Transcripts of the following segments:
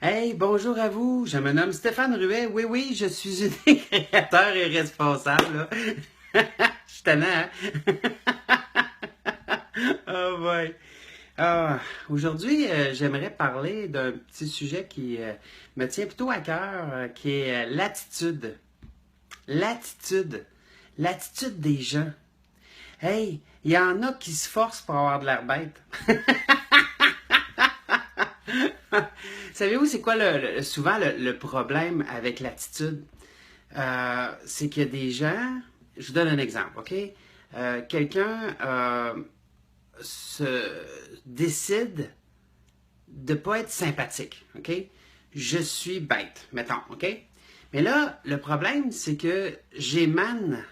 Hey, bonjour à vous. Je me nomme Stéphane Ruet. Oui, oui, je suis un créateur et responsable. Là. Je suis tannant, hein? Oh boy. Ah, aujourd'hui, j'aimerais parler d'un petit sujet qui me tient plutôt à cœur, qui est l'attitude. L'attitude. L'attitude des gens. Hey, il y en a qui se forcent pour avoir de l'air bête. Savez-vous, c'est quoi souvent le problème avec l'attitude? C'est qu'il y a des gens, je vous donne un exemple, OK? Quelqu'un se décide de ne pas être sympathique, OK? Je suis bête, mettons, OK? Mais là, le problème, c'est que j'émane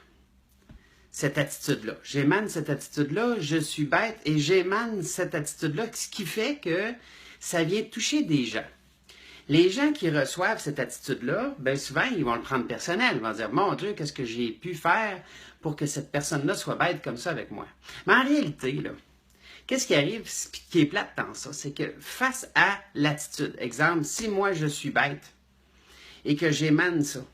cette attitude-là. J'émane cette attitude-là, je suis bête et j'émane cette attitude-là, ce qui fait que ça vient toucher des gens. Les gens qui reçoivent cette attitude-là, bien souvent, ils vont le prendre personnel. Ils vont dire, mon Dieu, qu'est-ce que j'ai pu faire pour que cette personne-là soit bête comme ça avec moi? Mais en réalité, là, qu'est-ce qui arrive, qui est plate dans ça, c'est que face à l'attitude, exemple, si moi je suis bête et que j'émane ça,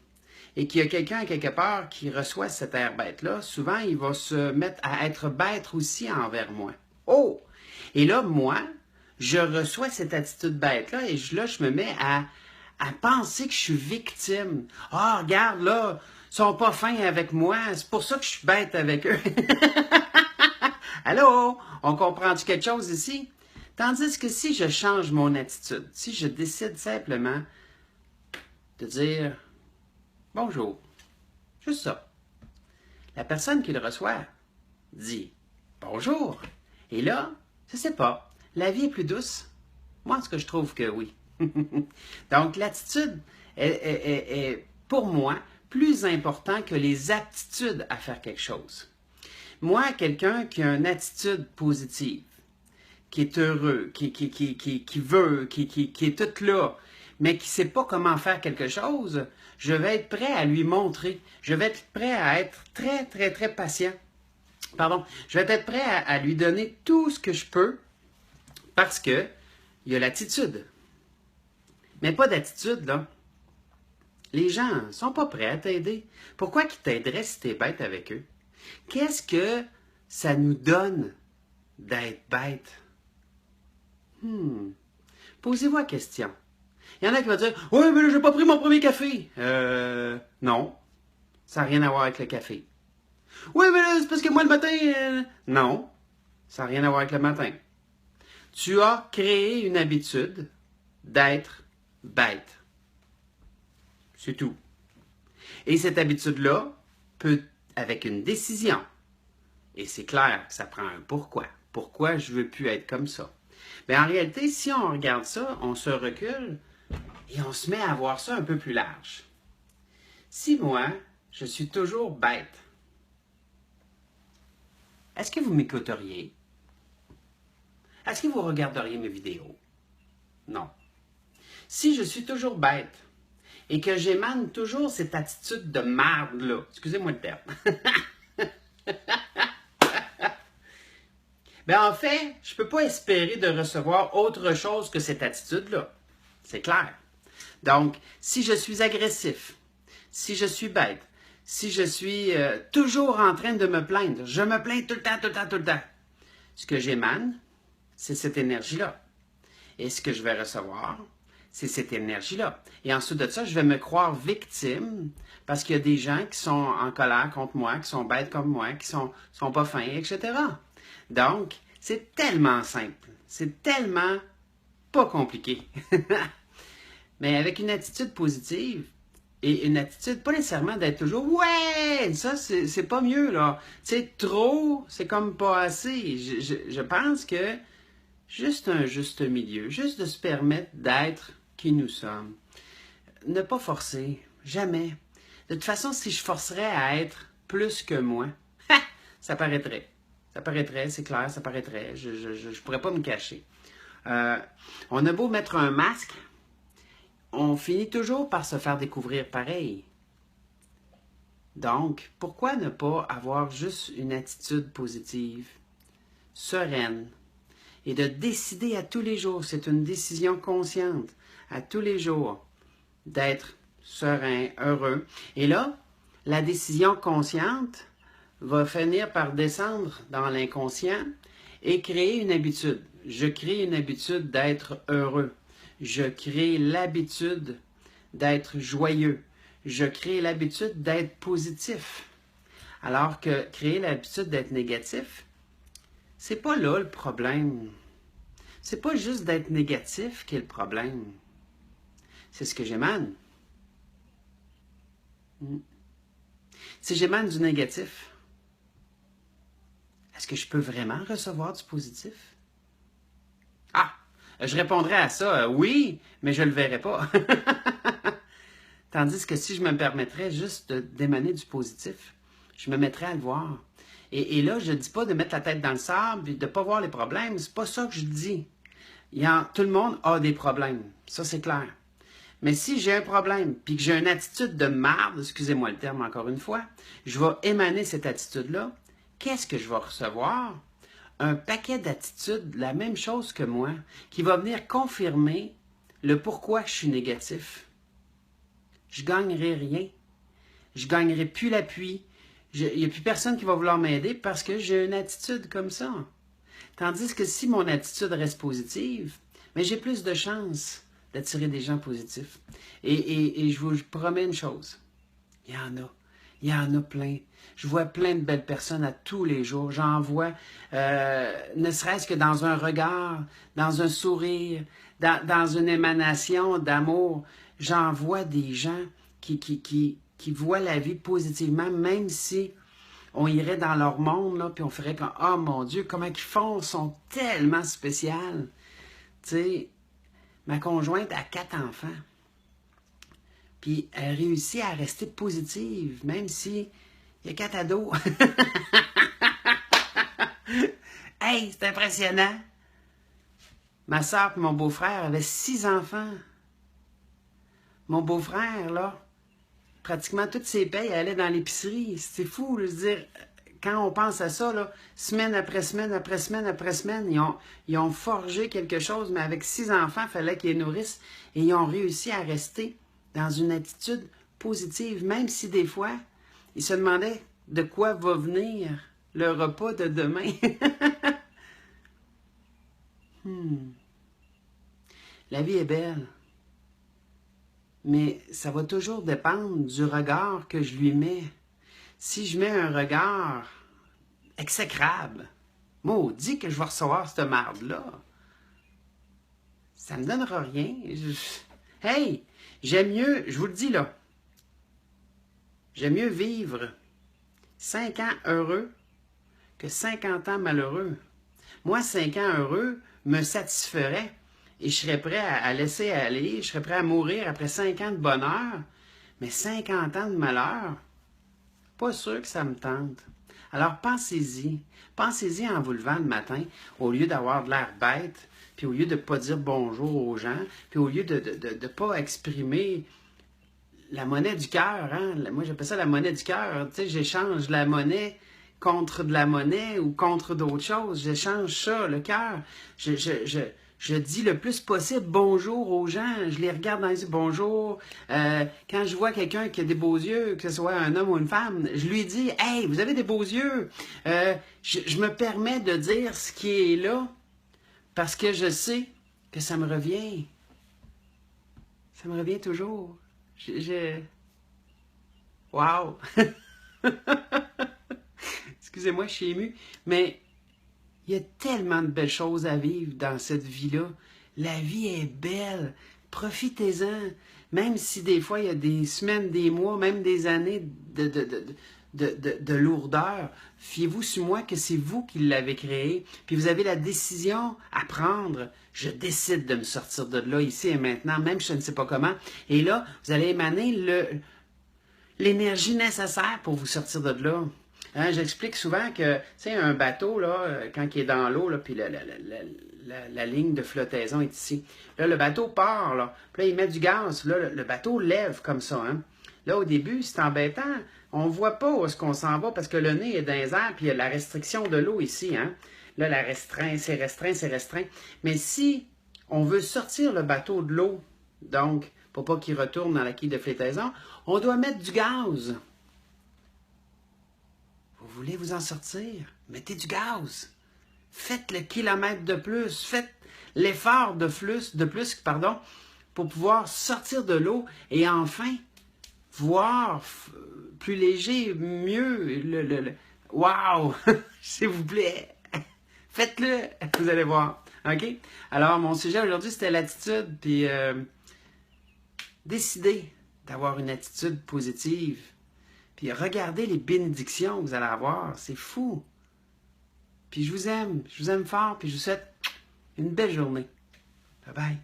et qu'il y a quelqu'un quelque part qui reçoit cet air bête-là, souvent il va se mettre à être bête aussi envers moi. Oh! Et là, moi, je reçois cette attitude bête-là et là, je me mets à penser que je suis victime. Ah, oh, regarde, là, ils sont pas fins avec moi, c'est pour ça que je suis bête avec eux. Allô? On comprend-tu quelque chose ici? Tandis que si je change mon attitude, si je décide simplement de dire bonjour, juste ça, la personne qui le reçoit dit bonjour. Et là, je sais pas, la vie est plus douce. Moi, ce que je trouve que oui. Donc, l'attitude est, pour moi, plus important que les aptitudes à faire quelque chose. Moi, quelqu'un qui a une attitude positive, qui est heureux, qui veut, qui est tout là, mais qui ne sait pas comment faire quelque chose, je vais être prêt à lui montrer. Je vais être prêt à être très, très, très patient. Pardon. Je vais être prêt à lui donner tout ce que je peux parce que il y a l'attitude. Mais pas d'attitude, là. Les gens ne sont pas prêts à t'aider. Pourquoi qu'ils t'aideraient si t'es bête avec eux? Qu'est-ce que ça nous donne d'être bête? Posez-vous la question. Il y en a qui vont dire « Oui, mais là, j'ai pas pris mon premier café. » Non. Ça n'a rien à voir avec le café. « Oui, mais là, c'est parce que moi, le matin... Non. Ça n'a rien à voir avec le matin. Tu as créé une habitude d'être bête. C'est tout. Et cette habitude-là peut, avec une décision, et c'est clair que ça prend un pourquoi. Pourquoi je veux plus être comme ça? Mais en réalité, si on regarde ça, on se recule et on se met à voir ça un peu plus large. Si moi, je suis toujours bête, est-ce que vous m'écouteriez? Est-ce que vous regarderiez mes vidéos? Non. Si je suis toujours bête et que j'émane toujours cette attitude de marde-là, excusez-moi le terme, ben en fait, je ne peux pas espérer de recevoir autre chose que cette attitude-là. C'est clair. Donc, si je suis agressif, si je suis bête, si je suis toujours en train de me plaindre, je me plains tout le temps, tout le temps, tout le temps, ce que j'émane, c'est cette énergie-là. Et ce que je vais recevoir, c'est cette énergie-là. Et ensuite de ça, je vais me croire victime parce qu'il y a des gens qui sont en colère contre moi, qui sont bêtes comme moi, qui sont pas fins, etc. Donc, c'est tellement simple. C'est tellement pas compliqué. Mais avec une attitude positive et une attitude pas nécessairement d'être toujours ouais, ça c'est pas mieux là. Tu sais, trop, c'est comme pas assez. Je pense que juste un juste milieu, juste de se permettre d'être qui nous sommes. Ne pas forcer, jamais. De toute façon, si je forcerais à être plus que moi, ça paraîtrait. Ça paraîtrait, c'est clair, ça paraîtrait. Je pourrais pas me cacher. On a beau mettre un masque, on finit toujours par se faire découvrir pareil. Donc, pourquoi ne pas avoir juste une attitude positive, sereine, et de décider à tous les jours, c'est une décision consciente, à tous les jours, d'être serein, heureux. Et là, la décision consciente va finir par descendre dans l'inconscient et créer une habitude. Je crée une habitude d'être heureux. Je crée l'habitude d'être joyeux. Je crée l'habitude d'être positif. Alors que créer l'habitude d'être négatif, c'est pas là le problème. C'est pas juste d'être négatif qui est le problème. C'est ce que j'émane. Si j'émane du négatif, est-ce que je peux vraiment recevoir du positif? Ah, je répondrais à ça, oui, mais je ne le verrais pas. Tandis que si je me permettrais juste d'émaner du positif, je me mettrais à le voir. Et là, je ne dis pas de mettre la tête dans le sable et de ne pas voir les problèmes. C'est pas ça que je dis. Tout le monde a des problèmes. Ça, c'est clair. Mais si j'ai un problème puis que j'ai une attitude de marde, excusez-moi le terme encore une fois, je vais émaner cette attitude-là. Qu'est-ce que je vais recevoir? Un paquet d'attitudes, la même chose que moi, qui va venir confirmer le pourquoi je suis négatif. Je ne gagnerai rien. Je ne gagnerai plus l'appui. Il n'y a plus personne qui va vouloir m'aider parce que j'ai une attitude comme ça. Tandis que si mon attitude reste positive, mais j'ai plus de chances d'attirer des gens positifs. Et je vous promets une chose. Il y en a. Il y en a plein. Je vois plein de belles personnes à tous les jours. J'en vois, ne serait-ce que dans un regard, dans un sourire, dans une émanation d'amour. J'en vois des gens qui voient la vie positivement, même si on irait dans leur monde, là, puis on ferait comme « Oh mon Dieu, comment ils font, ils sont tellement spéciaux. » Tu sais, ma conjointe a 4 enfants. Puis elle réussit à rester positive, même si il y a 4 ados. Hey, c'est impressionnant! Ma soeur et mon beau-frère avaient 6 enfants. Mon beau-frère, là, pratiquement toutes ses payes allaient dans l'épicerie. C'est fou, là, de dire, quand on pense à ça, là, semaine après semaine, après semaine, après semaine, ils ont forgé quelque chose, mais avec 6 enfants, il fallait qu'ils les nourrissent. Et ils ont réussi à rester dans une attitude positive, même si des fois, ils se demandaient de quoi va venir le repas de demain. La vie est belle. Mais ça va toujours dépendre du regard que je lui mets. Si je mets un regard exécrable, maudit que je vais recevoir cette marde-là, ça me donnera rien. Hey, j'aime mieux, je vous le dis là, j'aime mieux vivre 5 ans heureux que 50 ans malheureux. Moi, 5 ans heureux me satisferait. Et je serais prêt à laisser aller, je serais prêt à mourir après 5 ans de bonheur, mais 50 ans de malheur, pas sûr que ça me tente. Alors pensez-y, pensez-y en vous levant le matin, au lieu d'avoir de l'air bête, puis au lieu de ne pas dire bonjour aux gens, puis au lieu de ne pas exprimer la monnaie du cœur, hein? Moi j'appelle ça la monnaie du cœur, tu sais, j'échange la monnaie contre de la monnaie ou contre d'autres choses, j'échange ça, le cœur, je dis le plus possible bonjour aux gens. Je les regarde dans les yeux, bonjour. Quand je vois quelqu'un qui a des beaux yeux, que ce soit un homme ou une femme, je lui dis, hey, vous avez des beaux yeux. Je me permets de dire ce qui est là parce que je sais que ça me revient. Ça me revient toujours. Wow! Excusez-moi, je suis ému, mais il y a tellement de belles choses à vivre dans cette vie-là. La vie est belle. Profitez-en. Même si des fois, il y a des semaines, des mois, même des années de lourdeur, fiez-vous sur moi que c'est vous qui l'avez créé. Puis vous avez la décision à prendre. Je décide de me sortir de là, ici et maintenant, même je ne sais pas comment. Et là, vous allez émaner l'énergie nécessaire pour vous sortir de là. Hein, j'explique souvent que, tu sais, un bateau, là, quand il est dans l'eau, puis la ligne de flottaison est ici. Là, le bateau part, là. Puis là, il met du gaz. Là, le bateau lève comme ça, hein. Là, au début, c'est embêtant. On ne voit pas où est-ce qu'on s'en va parce que le nez est dans les airs, puis il y a la restriction de l'eau ici, hein. là, la restreint, c'est restreint, c'est restreint. Mais si on veut sortir le bateau de l'eau, donc, pour pas qu'il retourne dans la quille de flottaison, on doit mettre du gaz. Vous voulez vous en sortir? Mettez du gaz. Faites le kilomètre de plus. Faites l'effort de plus, pour pouvoir sortir de l'eau et enfin voir plus léger, mieux. Wow! S'il vous plaît! Faites-le! Vous allez voir. OK? Alors, mon sujet aujourd'hui, c'était l'attitude, puis décidez d'avoir une attitude positive. Puis regardez les bénédictions que vous allez avoir. C'est fou. Puis je vous aime fort, puis je vous souhaite une belle journée. Bye bye.